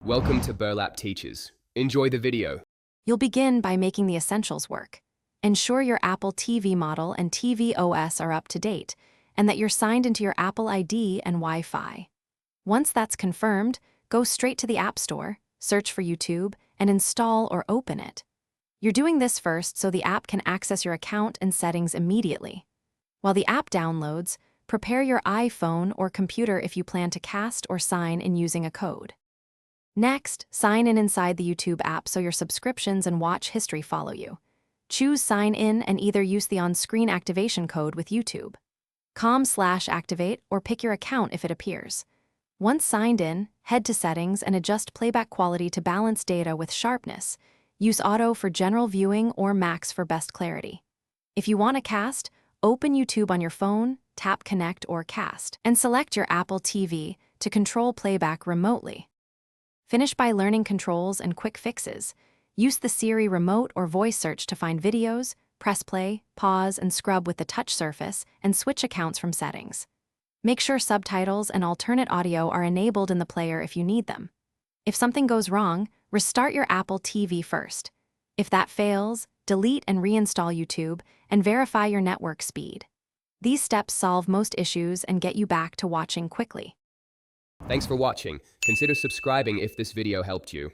Welcome to Burlap Teachers. Enjoy the video. You'll begin by making the essentials work. Ensure your Apple TV model and TV OS are up to date, and that you're signed into your Apple ID and Wi-Fi. Once that's confirmed, go straight to the App Store, search for YouTube, and install or open it. You're doing this first so the app can access your account and settings immediately. While the app downloads, prepare your iPhone or computer if you plan to cast or sign in using a code. Next, sign in inside the YouTube app so your subscriptions and watch history follow you. Choose Sign In and either use the on-screen activation code with YouTube. /activate or pick your account if it appears. Once signed in, head to Settings and adjust playback quality to balance data with sharpness. Use Auto for general viewing or Max for best clarity. If you want to cast, open YouTube on your phone, tap Connect or Cast, and select your Apple TV to control playback remotely. Finish by learning controls and quick fixes. Use the Siri remote or voice search to find videos, press play, pause, and scrub with the touch surface, and switch accounts from settings. Make sure subtitles and alternate audio are enabled in the player if you need them. If something goes wrong, restart your Apple TV first. If that fails, delete and reinstall YouTube, and verify your network speed. These steps solve most issues and get you back to watching quickly. Thanks for watching. Consider subscribing if this video helped you.